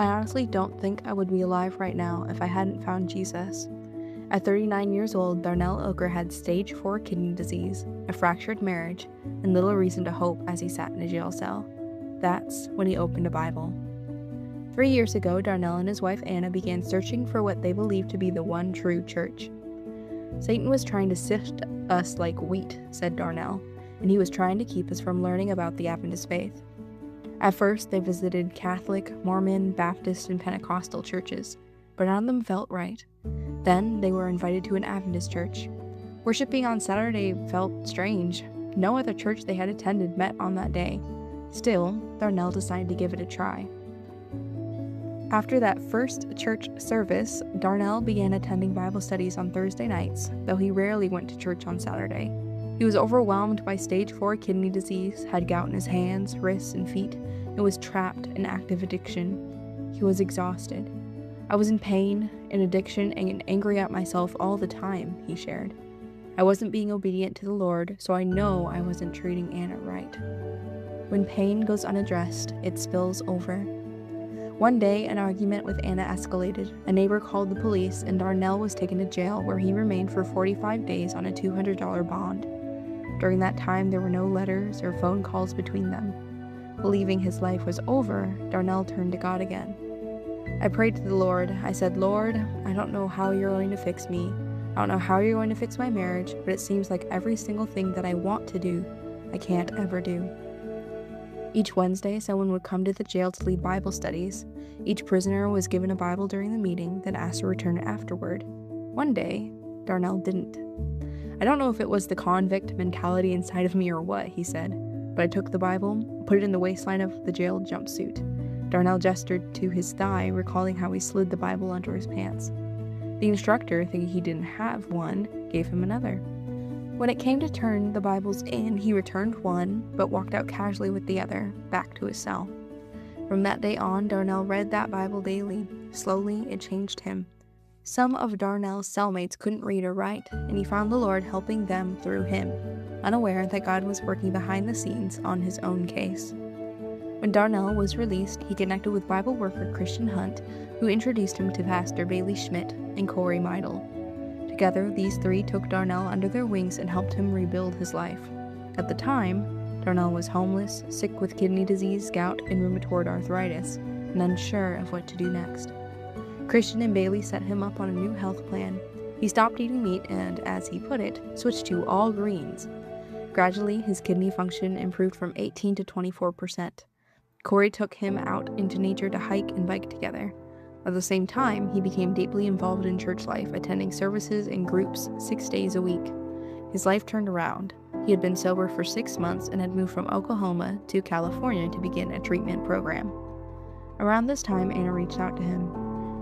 I honestly don't think I would be alive right now if I hadn't found Jesus. At 39 years old, Darnell Okra had stage 4 kidney disease, a fractured marriage, and little reason to hope as he sat in a jail cell. That's when he opened a Bible. 3 years ago, Darnell and his wife Anna began searching for what they believed to be the one true church. Satan was trying to sift us like wheat, said Darnell, and he was trying to keep us from learning about the Adventist faith. At first, they visited Catholic, Mormon, Baptist, and Pentecostal churches, but none of them felt right. Then, they were invited to an Adventist church. Worshipping on Saturday felt strange. No other church they had attended met on that day. Still, Darnell decided to give it a try. After that first church service, Darnell began attending Bible studies on Thursday nights, though he rarely went to church on Saturday. He was overwhelmed by stage 4 kidney disease, had gout in his hands, wrists, and feet, and was trapped in active addiction. He was exhausted. I was in pain, in addiction, and angry at myself all the time, he shared. I wasn't being obedient to the Lord, so I know I wasn't treating Anna right. When pain goes unaddressed, it spills over. One day, an argument with Anna escalated. A neighbor called the police, and Darnell was taken to jail, where he remained for 45 days on a $200 bond. During that time, there were no letters or phone calls between them. Believing his life was over, Darnell turned to God again. I prayed to the Lord. I said, Lord, I don't know how you're going to fix me. I don't know how you're going to fix my marriage, but it seems like every single thing that I want to do, I can't ever do. Each Wednesday, someone would come to the jail to lead Bible studies. Each prisoner was given a Bible during the meeting, then asked to return it afterward. One day, Darnell didn't. I don't know if it was the convict mentality inside of me or what, he said, but I took the Bible, put it in the waistline of the jail jumpsuit. Darnell gestured to his thigh, recalling how he slid the Bible under his pants. The instructor, thinking he didn't have one, gave him another. When it came to turn the Bibles in, he returned one, but walked out casually with the other, back to his cell. From that day on, Darnell read that Bible daily. Slowly, it changed him. Some of Darnell's cellmates couldn't read or write, and he found the Lord helping them through him, unaware that God was working behind the scenes on his own case. When Darnell was released, he connected with Bible worker Christian Hunt, who introduced him to Pastor Bailey Schmidt and Corey Meidel. Together, these three took Darnell under their wings and helped him rebuild his life. At the time, Darnell was homeless, sick with kidney disease, gout, and rheumatoid arthritis, and unsure of what to do next. Christian and Bailey set him up on a new health plan. He stopped eating meat and, as he put it, switched to all greens. Gradually, his kidney function improved from 18 to 24%. Corey took him out into nature to hike and bike together. At the same time, he became deeply involved in church life, attending services in groups 6 days a week. His life turned around. He had been sober for 6 months and had moved from Oklahoma to California to begin a treatment program. Around this time, Anna reached out to him.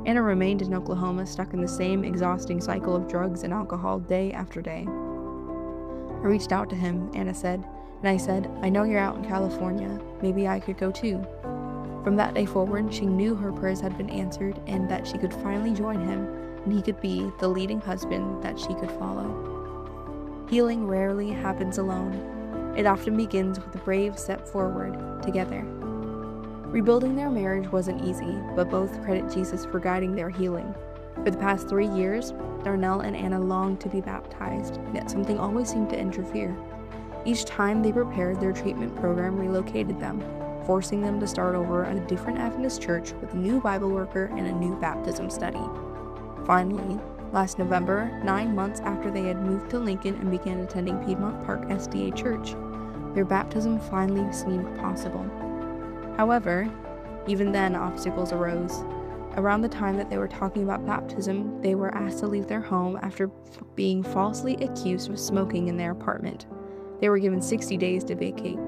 Anna remained in Oklahoma, stuck in the same exhausting cycle of drugs and alcohol day after day. I reached out to him, Anna said, and I said, I know you're out in California. Maybe I could go too. From that day forward, she knew her prayers had been answered and that she could finally join him, and he could be the leading husband that she could follow. Healing rarely happens alone. It often begins with a brave step forward, together. Rebuilding their marriage wasn't easy, but both credit Jesus for guiding their healing. For the past 3 years, Darnell and Anna longed to be baptized, yet something always seemed to interfere. Each time they prepared, their treatment program relocated them, forcing them to start over at a different Adventist church with a new Bible worker and a new baptism study. Finally, last November, 9 months after they had moved to Lincoln and began attending Piedmont Park SDA Church, their baptism finally seemed possible. However, even then, obstacles arose. Around the time that they were talking about baptism, they were asked to leave their home after being falsely accused of smoking in their apartment. They were given 60 days to vacate.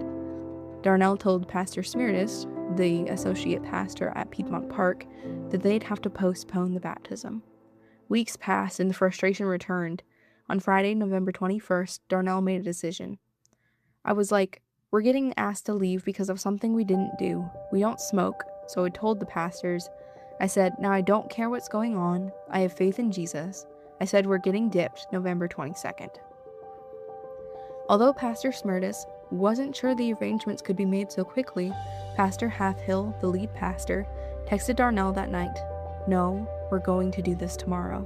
Darnell told Pastor Smirtis, the associate pastor at Piedmont Park, that they'd have to postpone the baptism. Weeks passed and the frustration returned. On Friday, November 21st, Darnell made a decision. I was like, we're getting asked to leave because of something we didn't do. We don't smoke, so I told the pastors. I said, now I don't care what's going on. I have faith in Jesus. I said we're getting dipped November 22nd. Although Pastor Smirtis wasn't sure the arrangements could be made so quickly, Pastor Halfhill, the lead pastor, Texted Darnell that night, "No, we're going to do this tomorrow."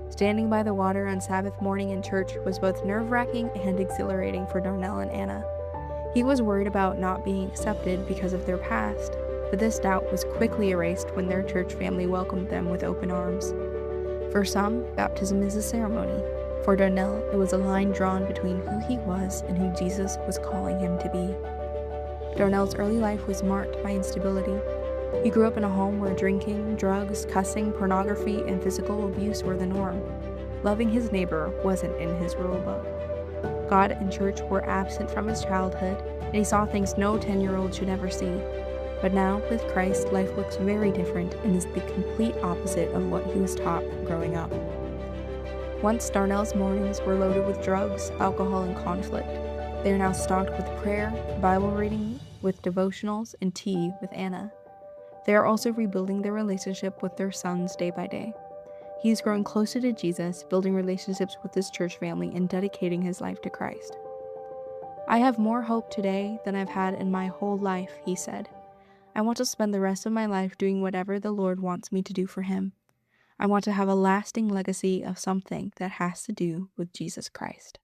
Standing by the water on Sabbath morning in church was both nerve-wracking and exhilarating for Darnell and Anna. He was worried about not being accepted because of their past, but this doubt was quickly erased when their church family welcomed them with open arms. For some, baptism is a ceremony. For Darnell, it was a line drawn between who he was and who Jesus was calling him to be. Darnell's early life was marked by instability. He grew up in a home where drinking, drugs, cussing, pornography, and physical abuse were the norm. Loving his neighbor wasn't in his rule book. God and church were absent from his childhood, and he saw things no 10-year-old should ever see. But now, with Christ, life looks very different and is the complete opposite of what he was taught growing up. Once Darnell's mornings were loaded with drugs, alcohol, and conflict. They are now stocked with prayer, Bible reading, with devotionals, and tea with Anna. They are also rebuilding their relationship with their sons day by day. He is growing closer to Jesus, building relationships with his church family, and dedicating his life to Christ. "I have more hope today than I've had in my whole life," he said. "I want to spend the rest of my life doing whatever the Lord wants me to do for him. I want to have a lasting legacy of something that has to do with Jesus Christ."